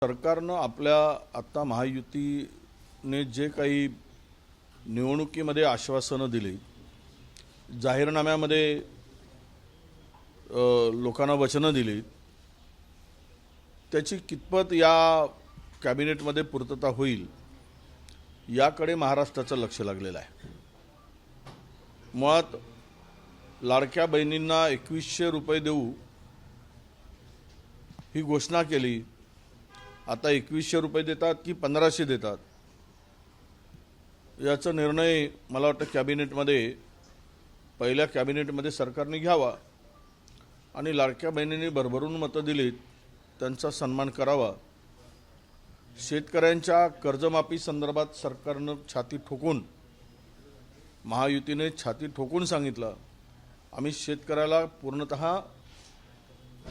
सरकारनं आपल्या आता महायुतीने जे काही निवडणुकीमध्ये आश्वासनं दिली, जाहीरनाम्यामध्ये लोकांना वचनं दिली, त्याची कितपत या कॅबिनेटमध्ये पूर्तता होईल याकडे महाराष्ट्राचं लक्ष लागलेलं आहे। मुळात लाडक्या बहिणींना 2100 रुपये देऊ ही घोषणा केली। आता 2100 रुपये देतात की 1500 देतात याचा निर्णय मला वाटतं कॅबिनेटमध्ये पहिल्या कॅबिनेटमध्ये सरकारने घ्यावा आणि लाडक्या बहिणींनी भरभरून मतं दिलीत त्यांचा सन्मान करावा। शेतकऱ्यांच्या कर्जमाफी संदर्भात सरकारनं छाती ठोकून महायुतीने छाती ठोकून सांगितलं आम्ही शेतकऱ्याला पूर्णतः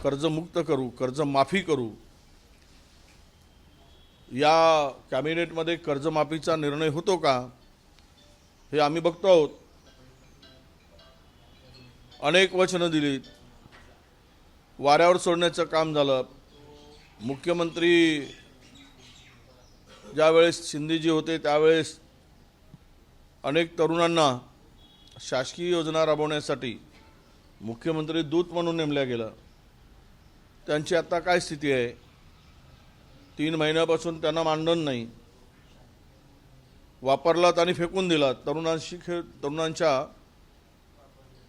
कर्जमुक्त करू, कर्जमाफी करू। या कॅबिनेटमध्ये कर्जमाफीचा निर्णय होतो का हे आम्ही बघतो आहोत। अनेक वचनं दिलीत, वाऱ्यावर सोडण्याचं काम झालं। मुख्यमंत्री ज्यावेळेस शिंदेजी होते त्यावेळेस अनेक तरुणांना शासकीय योजना राबवण्यासाठी मुख्यमंत्री दूत म्हणून नेमल्या गेलं। त्यांची आता काय स्थिती आहे? 3 महिन्यापासून त्यांना मानधन नाही, वापरलात आणि फेकून दिलात। तरुणांच्या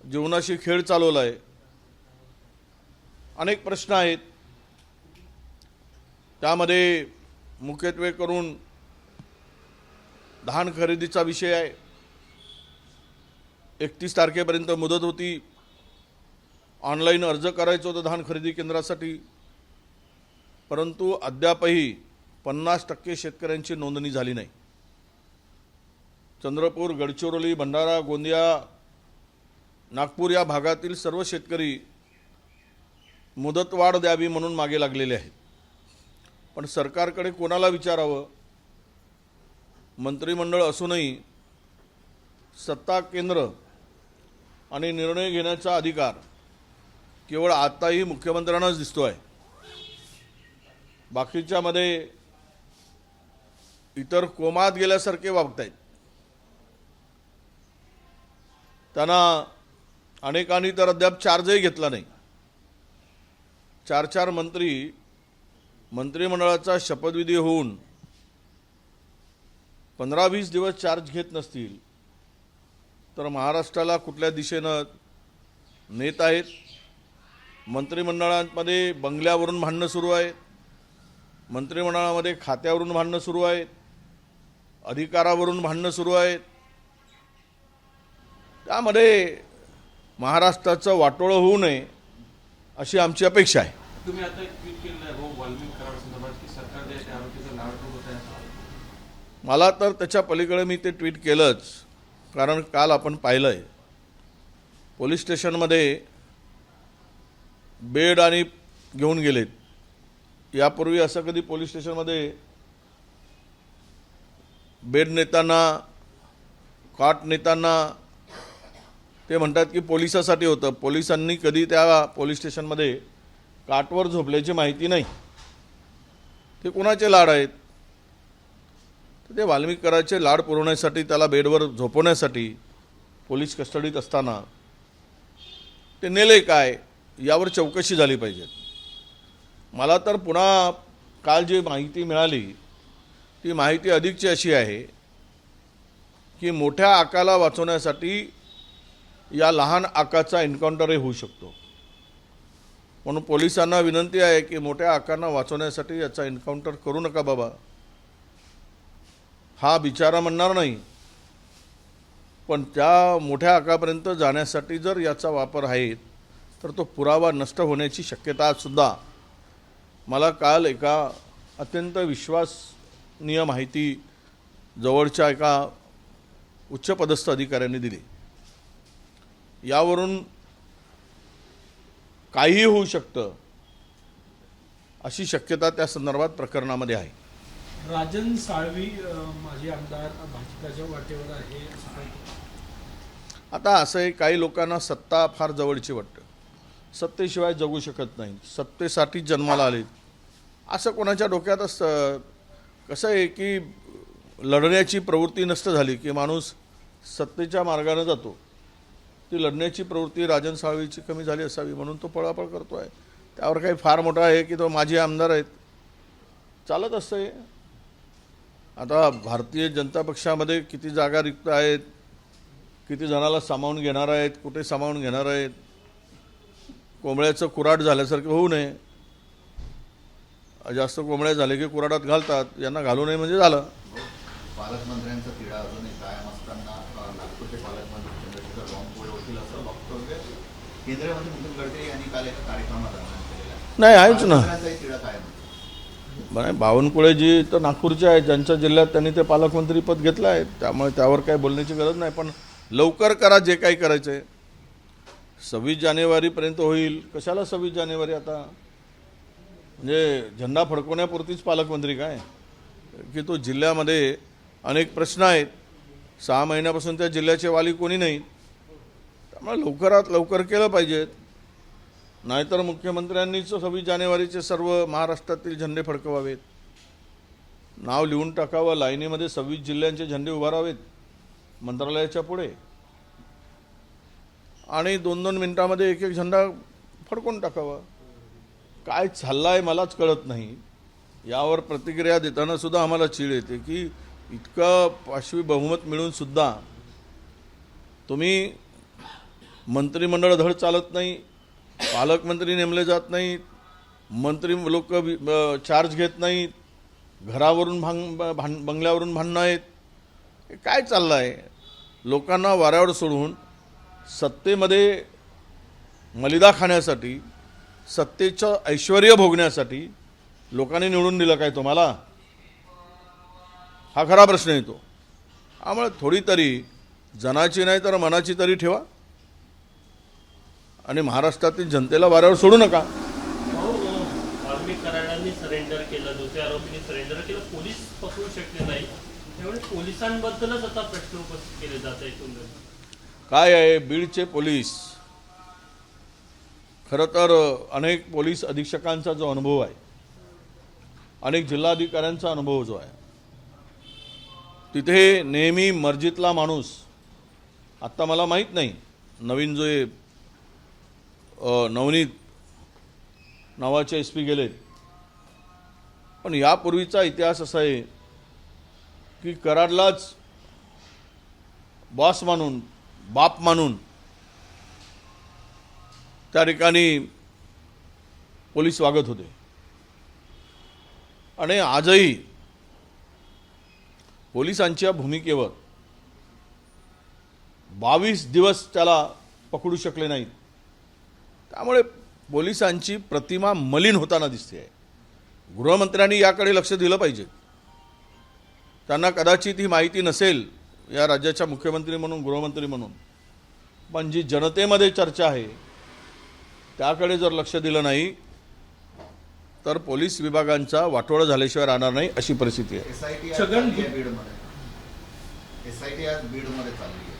जीवनाशी खेळ चालवलाय। अनेक प्रश्न आहेत, त्यामध्ये मुख्यत्वे करून धान खरेदीचा विषय आहे। 31 तारखेपर्यंत मुदत होती, ऑनलाईन अर्ज करायचं होतं धान खरेदी केंद्रासाठी, परंतु अद्यापही 50% शेतकऱ्यांची नोंदणी झाली नाही। चंद्रपूर, गडचिरोली, भंडारा, गोंदिया, नागपूर या भागातील सर्व शेतकरी मुदतवाढ द्यावी म्हणून मागे लागलेले आहेत। पण सरकारकडे कोणाला विचारावं? मंत्रिमंडळ असूनही सत्ता केंद्र आणि निर्णय घेण्याचा अधिकार केवळ आताही मुख्यमंत्र्यांनाच दिसतो आहे। बाकीच्यामध्ये इतर कोमात गेल्यासारखे वागतायत। त्यांना अनेकांनी तर अद्याप चार्जही घेतला नाही। 4 मंत्री मंत्रिमंडळाचा शपथविधी होऊन 15-20 दिवस चार्ज घेत नसतील तर महाराष्ट्राला कुठल्या दिशेनं नेत आहेत? मंत्रिमंडळामध्ये बंगल्यावरून भांडणं सुरू आहेत, मंत्रिमंडळामध्ये खात्यावरून भांडणं सुरू आहेत, अधिकारावरून भांडणं सुरू आहेत। त्यामध्ये महाराष्ट्राचं वाटोळं होऊ नये अशी आमची अपेक्षा आहे। तुम्ही आता एक ट्वीट केलं आहे वाल्मिक कराड संदर्भात की सरकार जे आरोग्याचा लाभ होत आहे। मला तर त्याच्या पलीकडे मी ते ट्वीट केलंच, कारण काल आपण पाहिलंय पोलीस स्टेशनमध्ये बेड आणि घेऊन गेलेत। यापूर्वी असं कधी पोलीस स्टेशनमध्ये बेड नेताना, कॉट नेताना ते म्हणतात की पोलिसासाठी होतं। पोलिसांनी कधी त्या पोलीस स्टेशनमध्ये काटवर झोपल्याची माहिती नाही। ते कोणाचे लाड आहेत? तर ते वाल्मिक कराडचे लाड पुरवण्यासाठी, त्याला बेडवर झोपवण्यासाठी पोलीस कस्टडीत असताना ते नेले काय यावर चौकशी झाली पाहिजे। मला तर पुन्हा काल जी माहिती मिळाली ती माहिती अधिकची अशी आहे की मोठ्या आकाला वाचवण्यासाठी या लहान आकाचा एन्काउंटरही होऊ शकतो। म्हणून पोलिसांना विनंती आहे की मोठ्या आकांना वाचवण्यासाठी याचा एन्काउंटर करू नका बाबा। हा बिचारा म्हणणार नाही, पण त्या मोठ्या आकापर्यंत जाण्यासाठी जर याचा वापर आहे तर तो पुरावा नष्ट होण्याची शक्यता सुद्धा मला काल एका अत्यंत विश्वसनीय माहिती जवळच्या एका उच्चपदस्थ अधिकाऱ्यांनी दिली। यावरून काहीही होऊ शकतं अशी शक्यता त्या संदर्भात प्रकरणामध्ये आहे। राजन साळवी माजी आमदार भाजपच्या वाटेवर आहे। आता असं आहे, काही लोकांना सत्ता फार जवळची वाटतं, सत्तेशिवाय जगू शकत नाही, सत्तेसाठी जन्माला आले। असं कोणाच्या डोक्यात असतं. कसं आहे की लढण्याची प्रवृत्ती नष्ट झाली की माणूस सत्तेच्या मार्गाने जातो. ती लढण्याची प्रवृत्ती राजन साळवीची कमी झाली असावी म्हणून तो पळापळ करतो आहे. त्यावर काही फार मोठा आहे की तो माजी आमदार आहेत, चालत असतं हे. आता भारतीय जनता पक्षामध्ये किती जागा रिक्त आहेत, किती जणाला सामावून घेणार आहेत, कुठे सामावून घेणार आहेत, कोंबड्याचं कुऱ्हाड झाल्यासारखं होऊ नये. जास्त कोंबड्या झाले की कुऱ्हाडात घालतात, यांना घालू नये म्हणजे झालं. पालकमंत्र्यांचा तिढा अजूनही कायम असताना नागपूरचे पालकमंत्री चंद्रशेखर बावनकुळे होतील असं वक्तव्य केंद्रीय मंत्री नितीन गडकरी यांनी काल एका कार्यक्रमात केलेला आहे. नाही आहेच ना. पालकमंत्र्यांचाही तिढा कायम आहे. बरं, बावनकुळेजी तर नागपूरचे आहेत, ज्यांच्या जिल्ह्यात त्यांनी ते पालकमंत्री पद घेतलं आहे, त्यामुळे त्यावर काही बोलण्याची गरज नाही. पण लवकर करा जे काही करायचं आहे. 26 जानेवारीपर्यंत होईल. कशाला 26 जानेवारी आता? म्हणजे झेंडा फडकवण्यापुरतीच पालकमंत्री काय की तो जिल्ह्यामध्ये अनेक प्रश्न आहेत. 6 महिन्यापासून त्या जिल्ह्याचे वाली कोणी नाही. त्यामुळे लवकरात लवकर केलं पाहिजे. नाहीतर मुख्यमंत्र्यांनीच 26 जानेवारीचे सर्व महाराष्ट्रातील झेंडे फडकवावेत. नाव लिहून टाकावं, लाईनीमध्ये 26 जिल्ह्यांचे झेंडे उभारावेत मंत्रालयाच्या पुढे आणि 2-2 मिनिटामध्ये एक एक झेंडा फडकून टाकावा. काय चाललं आहे मलाच कळत नाही. यावर प्रतिक्रिया देताना सुद्धा आम्हाला चीड येते की इतकं पाशवी बहुमत मिळून सुद्धा तुम्ही मंत्रिमंडळ धड चालत नाही, पालकमंत्री नेमले जात नाहीत, मंत्री लोक चार्ज घेत नाहीत, घरावरून बंगल्यावरून भांडणं आहेत. हे काय चाललं आहे? लोकांना वाऱ्यावर सोडून सत्तेमध्ये मलिदा खाण्यासाठी, सत्तेचं ऐश्वर्य भोगण्यासाठी लोकांनी निवडून दिलं काय तुम्हाला? हा खरा प्रश्न येतो. त्यामुळे थोडी तरी जनाची नाही तर मनाची तरी ठेवा आणि महाराष्ट्रातील जनतेला वाऱ्यावर सोडू नका. वाल्मिक कराडांनी सरेंडर केलं, दुसऱ्या आरोपींनी सरेंडर केलं, पोलीस पकडू शकले नाही. त्यामुळे पोलिसांबद्दलच आता प्रश्न उपस्थित केले जात आहेत. काय आहे, बीडचे पोलीस खरं तर अनेक पोलीस अधीक्षकांचा जो अनुभव आहे, अनेक जिल्हाधिकाऱ्यांचा अनुभव जो आहे, तिथे नेहमी मर्जीतला माणूस. आत्ता मला माहीत नाही नवीन जो नवनीत नावाचे SP गेलेत, पण यापूर्वीचा इतिहास असा आहे की कराडलाच बॉस मानून, बाप मानून त्या ठिकाणी पोलीस वागत होते. आणि आजही पोलिसांच्या भूमिकेवर 22 दिवस त्याला पकडू शकले नाहीत. त्यामुळे पोलिसांची प्रतिमा मलिन होताना दिसते आहे. गृहमंत्र्यांनी याकडे लक्ष दिलं पाहिजे. त्यांना कदाचित ही माहिती नसेल या राज्याच्या मुख्यमंत्री म्हणून, गृहमंत्री म्हणून, पण जी जनतेमध्ये चर्चा आहे त्याकडे जर लक्ष दिलं नाही तर पोलीस विभागांचा वाटोळा झाल्याशिवाय राहणार नाही अशी परिस्थिती आहे. SIT आज बीडमध्ये चालली आहे.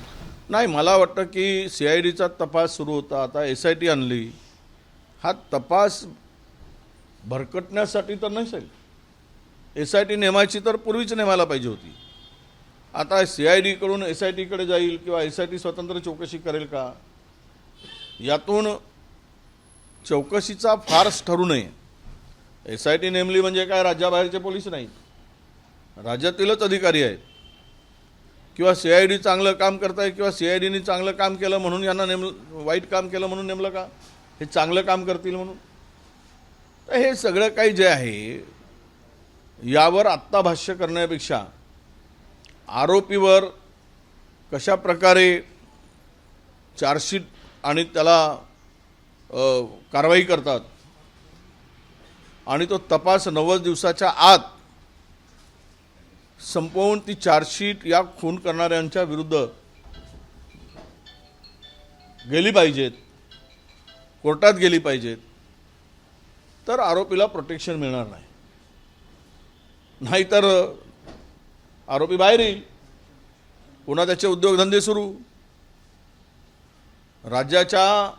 नाही, मला वाटतं की CIDचा तपास सुरू होता, आता SIT आणली. हा तपास भरकटण्यासाठी तर नसेल. SIT नेमायची तर पूर्वीच नेमायला पाहिजे होती. आता CID कडून SIT कडे जाईल किंवा SIT स्वतंत्र चौकशी करेल का, यातून चौकशीचा फारच ठरू नये. SIT नेमली म्हणजे काय राज्याबाहेरचे पोलीस नाहीत, राज्यातीलच अधिकारी आहेत. किंवा CID चांगलं काम करताय किंवा CIDने चांगलं काम केलं म्हणून यांना वाईट काम केलं म्हणून नेमलं का? हे चांगलं काम करतील म्हणून? तर हे सगळं काही जे आहे यावर आत्ता भाष्य करण्यापेक्षा आरोपीवर कशा प्रकारे चार्जशीट आणि त्याला कारवाई करतात आणि तो तपास 90 दिवसाच्या आत संपवून ती चार्जशीट या खून करणाऱ्यांच्या विरुद्ध गेली पाहिजेत, कोर्टात गेली पाहिजेत, तर आरोपीला प्रोटेक्शन मिळणार नाही. नाहीतर आरोपी बाहेर येईल, पुन्हा त्याचे उद्योगधंदे सुरू. राज्याच्या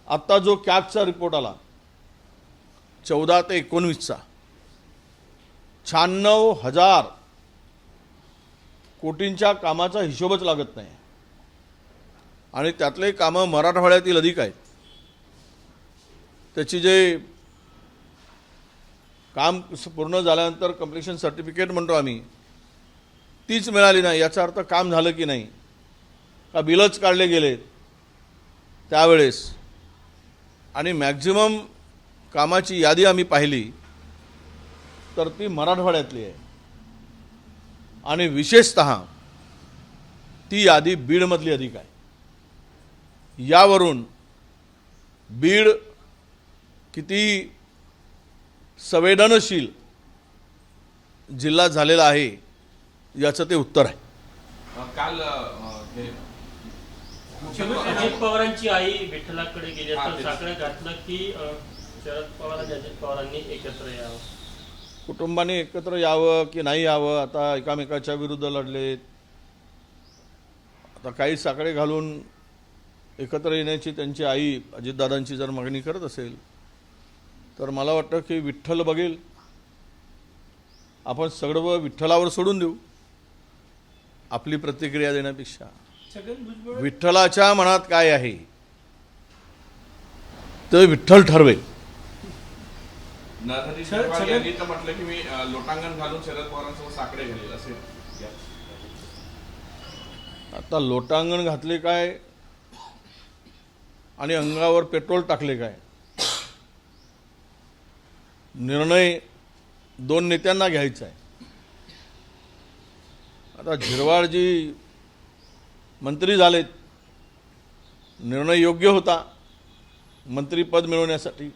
आत्ता जो कॅगचा रिपोर्ट आला 14 ते 19चा 96,000 कोटींच्या कामाचा हिशोबच लागत नाही आणि त्यातले कामं मराठवाड्यातील अधिक आहेत. त्याची जे काम पूर्ण झाल्यानंतर कंप्लीशन सर्टिफिकेट म्हणतो आम्ही, तीच मिळाली नाही. याचा अर्थ काम झालं की नाही, का बिलच काढले गेले त्यावेळेस. आणि मॅक्झिमम कामाची यादी आम्ही पाहिली तर ती मराठवाड्यातली आहे आणि विशेषतः ती यादी बीडमधली अधिक आहे. यावरून बीड किती संवेदनशील जिल्हा झालेला आहे याचं ते उत्तर आहे. काल हे अजित पवारांची आई विठ्ठलाकडे गेली हा, तर तेच. साकडं घातलं की शरद पवार आणि अजित पवारांनी एकत्र यावं. कुटुंबाने एकत्र यावं की नाही यावं, आता एकामेकाच्या विरुद्ध लढलेत. आता काही साकडे घालून एकत्र येण्याची त्यांची आई अजितदादांची जर मागणी करत असेल तर मला वाटतं की विठ्ठल बघेल. आपण सगळं विठ्ठलावर सोडून देऊ आपली प्रतिक्रिया देण्यापेक्षा. छगन भुजबळ विठ्ठलाच्या मनात काय आहे ते विठ्ठल ठरवेल. नरहरी सर, झिरवाळ सगळ्यात- यांनी तर म्हटलं की मी लोटांगण घालून शरद पवारांसोबत साकडे घालेल असे. आता लोटांगण घातले काय आणि अंगावर पेट्रोल टाकले काय, निर्णय दोन नेत्यांना घ्यायचा आहे. आता झिरवाळजी मंत्री झालेत, निर्णय योग्य होता मंत्रीपद मिळवण्यासाठी.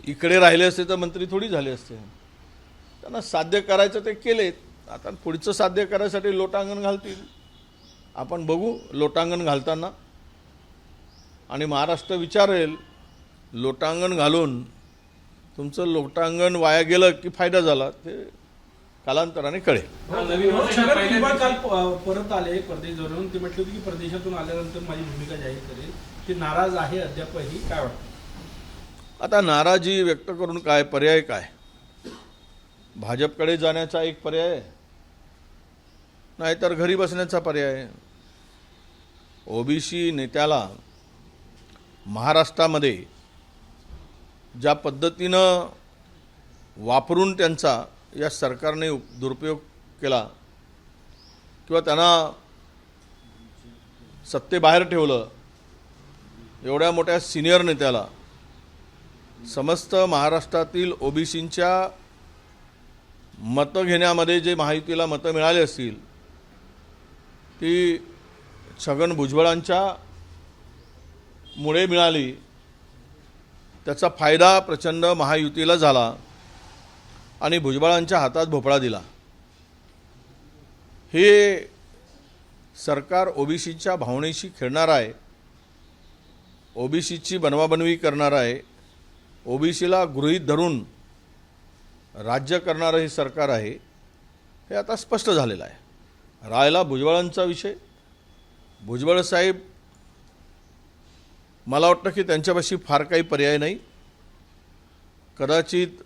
इकडे राहिले असते तर मंत्री थोडी झाले असते. त्यांना साध्य करायचं ते केलेत. आता पुढचं साध्य करायसाठी लोटांगण घालतील. आपण बघू लोटांगण घालताना, आणि महाराष्ट्र विचारेल लोटांगण घालून तुमचं लोटांगण वाया गेलं की फायदा झाला ते कालांतराने कळेल. छगन भुजबळ काल परत आले परदेशावरून. ते म्हटले होते की परदेशातून आल्यानंतर माझी भूमिका जाहीर करेल. ते नाराज आहे अद्यापही, काय वाटतं? आता नाराजी व्यक्त करून काय पर्याय काय? भाजपकडे जाण्याचा एक पर्याय आहे, नाहीतर घरी बसण्याचा पर्याय आहे. ओबीसी नेत्याला महाराष्ट्रामध्ये ज्या पद्धतीनं वापरून त्यांचा या सरकारने दुरुपयोग केला किंवा त्यांना सत्तेबाहेर ठेवलं, एवढ्या मोठ्या सिनियर नेत्याला समस्त महाराष्ट्रातील ओबीसींच्या मतं घेण्यामध्ये जे महायुतीला मतं मिळाली असतील ती छगन भुजबळांच्या मुळे मिळाली. त्याचा फायदा प्रचंड महायुतीला झाला आणि भुजबळांच्या हातात भोपळा दिला. हे सरकार ओबीसीच्या भावनेशी खेळणार आहे, ओबीसीची बनवाबनवी करणार आहे, ओबीसीला गृहीत धरून राज्य करणारं हे सरकार आहे, हे आता स्पष्ट झालेलं आहे. राहिला भुजबळांचा विषय, भुजबळ साहेब मला वाटतं की त्यांच्यापाशी फार काही पर्याय नाही. कदाचित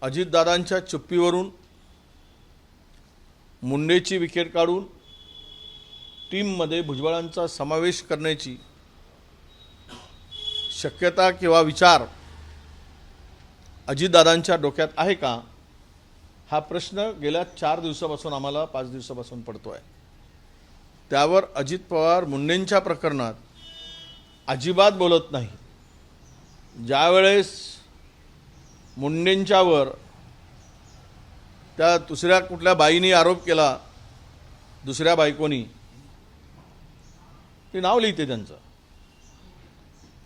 अजितदादांच्या चुप्पीवरून मुंडेची विकेट काढून टीममध्ये भुजबळांचा समावेश करण्याची शक्यता किंवा विचार अजितदादांच्या डोक्यात आहे का, हा प्रश्न गेल्या 4 दिवसापासून आम्हाला 5 दिवसापासून पडतो आहे. त्यावर अजित पवार मुंडेंच्या प्रकरणात अजिबात बोलत नाही. ज्यावेळेस मुंडेंच्यावर त्या दुसऱ्या कुठल्या बाईनी आरोप केला, दुसऱ्या बायकोनी, ते नाव लिहिते त्यांचं,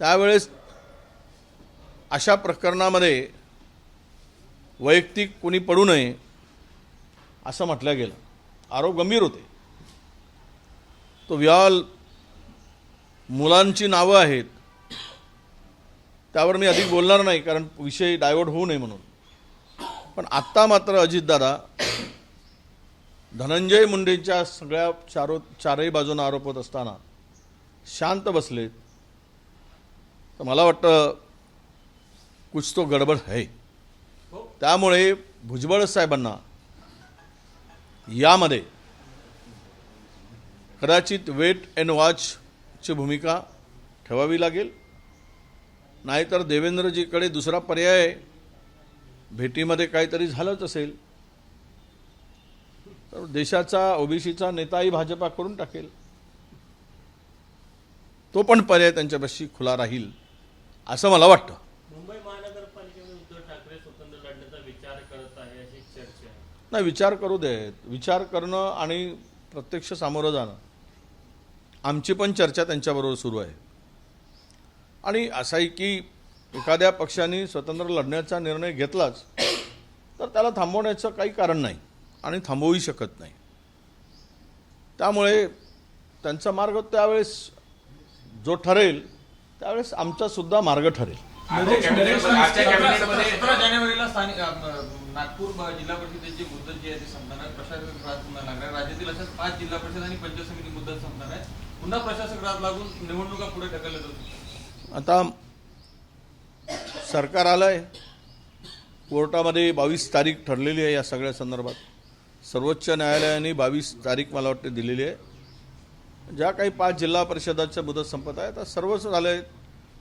त्यावेळेस अशा प्रकरणामध्ये वैयक्तिक कोणी पडू नये असं म्हटलं गेलं. आरोप गंभीर होते. तो विवाह मुलांची नावं आहेत, त्यावर मी अधिक बोलणार नाही कारण विषय डायव्हर्ट होऊ नये म्हणून. पण आत्ता मात्र अजितदादा धनंजय मुंडेंच्या सगळ्या चारही बाजूने आरोप होत असताना शांत बसलेत. तर मला वाटतं कुछ तो गडबड है. त्यामुळे भुजबळ साहेबांना यामध्ये कदाचित वेट अँड वॉचची भूमिका ठेवावी लागेल. नाहीतर देवेंद्रजीकडे दुसरा पर्याय भेटीमध्ये काहीतरी झालंच असेल तर देशाचा ओबीसीचा नेताही भाजपा करून टाकेल. तो पण पर्याय त्यांच्यापाशी खुला राहील असं मला वाटतं. मुंबई महानगरपालिकेमध्ये उद्धव ठाकरे स्वतंत्र लढण्याचा विचार करत आहे अशी चर्चा आहे. नाही, विचार करू देत. विचार करणं आणि प्रत्यक्ष सामोरं जाणं आमची पण चर्चा त्यांच्याबरोबर सुरू आहे. आणि असं आहे की एखाद्या पक्षाने स्वतंत्र लढण्याचा निर्णय घेतलाच तर त्याला थांबवण्याचं काही कारण नाही आणि थांबवूही शकत नाही. त्यामुळे त्यांचा मार्ग त्यावेळेस जो ठरेल त्यावेळेस आमचा सुद्धा मार्ग ठरेल. आजच्या कॅबिनेटमध्ये 17 जानेवारीला नागपूर जिल्हा परिषदेची मुदत जी आहे ती संपणार आहे. प्रशासक राज पुन्हा लागणार आहे. राज्यातील अशा 5 जिल्हा परिषद आणि पंचायत समिती मुदत संपणार आहे. पुन्हा प्रशासक राज लागून निवडणुका पुढे ढकलल्या जातील. आता सरकार आलंय, कोर्टामध्ये 22 तारीख ठरलेली आहे या सगळ्या संदर्भात. सर्वोच्च न्यायालयाने 22 तारीख मला वाटते दिलेली आहे. ज्या काही 5 जिल्हा परिषदाच्या मुदत संपत आहे तर सर्वच झालं आहे.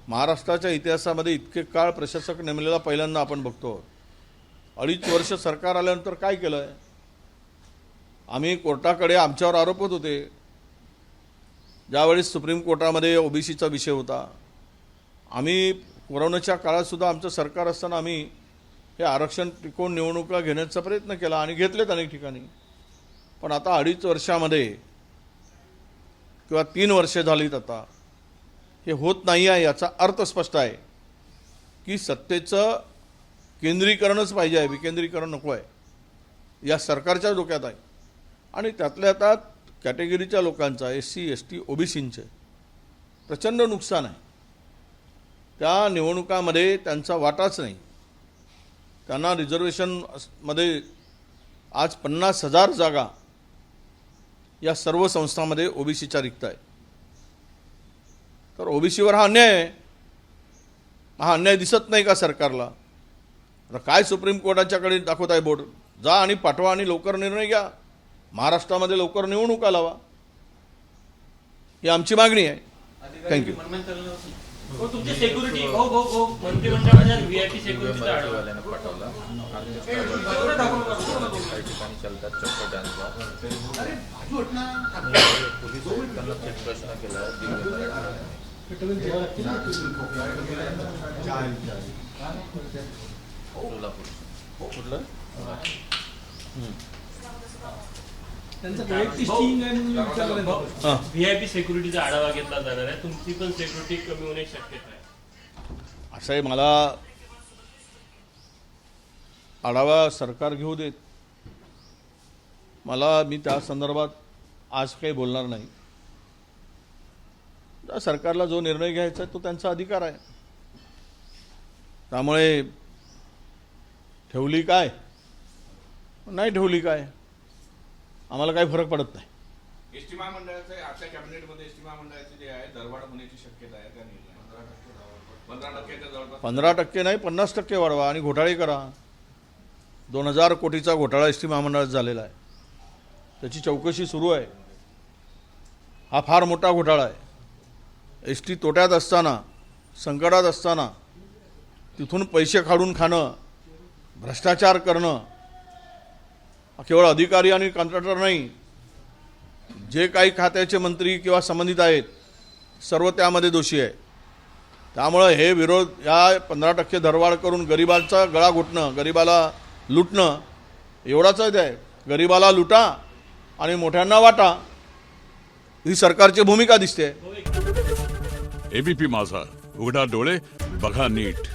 महाराष्ट्राच्या इतिहासामध्ये इतके काळ प्रशासक नेमलेला पहिल्यांदा आपण बघतो. 2.5 वर्ष सरकार आल्यानंतर काय केलं आहे? आम्ही कोर्टाकडे आमच्यावर आरोप होत होते. ज्यावेळेस सुप्रीम कोर्टामध्ये ओबीसीचा विषय होता, आम्ही कोरोनाच्या काळातसुद्धा आमचं सरकार असताना आम्ही हे आरक्षण टिकवून निवडणुका घेण्याचा प्रयत्न केला आणि घेतलेत अनेक ठिकाणी. पण आता 2.5 वर्षामध्ये किंवा 3 वर्षे झालीत आता हे होत नाही आहे. याचा अर्थ स्पष्ट आहे की सत्तेचं केंद्रीकरणच पाहिजे आहे, विकेंद्रीकरण नको आहे. या सरकारच्या डोक्यात आहे. आणि त्यातल्या त्यात कॅटेगरीच्या लोकांचा SC ST ओबीसींचे प्रचंड नुकसान आहे. त्या निवडणुकामध्ये त्यांचा वाटाच नाही. त्यांना रिझर्वेशनमध्ये आज 50,000 जागा या सर्व संस्थांमध्ये ओबीसीच्या रिक्त आहे. तर ओबीसीवर हा अन्याय आहे. हा अन्याय दिसत नाही का सरकारला? तर काय सुप्रीम कोर्टाच्याकडे दाखवत आहे बोर्ड? जा आणि पाठवा आणि लवकर निर्णय घ्या. महाराष्ट्रामध्ये लवकर निवडणुका लावा, ही आमची मागणी आहे. थँक्यू. तुमची सिक्युरिटी मंत्रिमंडळाच्या व्हीआयपी सिक्युरिटीचा आढावा काही ठिकाणी चालतात चक्कर डान्सला. पोलीस त्यांना थेट प्रश्न केला कुठलं त्यांचं वैयक्तिक स्टिंग आहे म्हणून विचारलं. व्हीआयपी सिक्युरिटीचा आढावा घेतला जाणार आहे. तुमची पण सिक्युरिटी कमी होण्याची शक्यता आहे. असं आहे, मला आढावा सरकार घेऊ देत. मी त्या संदर्भात आज काही बोलणार नाही. सरकारला जो निर्णय घ्यायचा आहे तो त्यांचा अधिकार आहे. त्यामुळे ठेवली काय नाही ठेवली काय आम्हाला काही फरक पडत नाही. एसटी महामंडळाचे आजच्या कॅबिनेटमध्ये एसटी महामंडळाचे जे आहे दरवाढ होण्याची शक्यता आहे. त्या निर्णय 15% जवळपास 15% नाही 50% वाढवा आणि घोटाळे करा. 2000 कोटीचा घोटाळा एसटी महामंडळात झालेला आहे. त्याची चौकशी सुरू आहे. हा फार मोठा घोटाळा आहे. एसटी तोट्यात असताना, संकटात असताना तिथून पैसे काढून खाणं, भ्रष्टाचार करणं, केवळ अधिकारी आणि कॉन्ट्रॅक्टर नाही, जे काही खात्याचे मंत्री किंवा संबंधित आहेत सर्व त्यामध्ये दोषी आहे. त्यामुळे हे विरोध या 15% दरवाढ करून गरिबांचा गळा घोटणं, गरिबाला लुटणं एवढाच आहे. गरिबाला लुटा आणि मोठ्यांना वाटा, ही सरकारची भूमिका दिसते. एबीपी माझा, उघडा डोळे बघा नीट.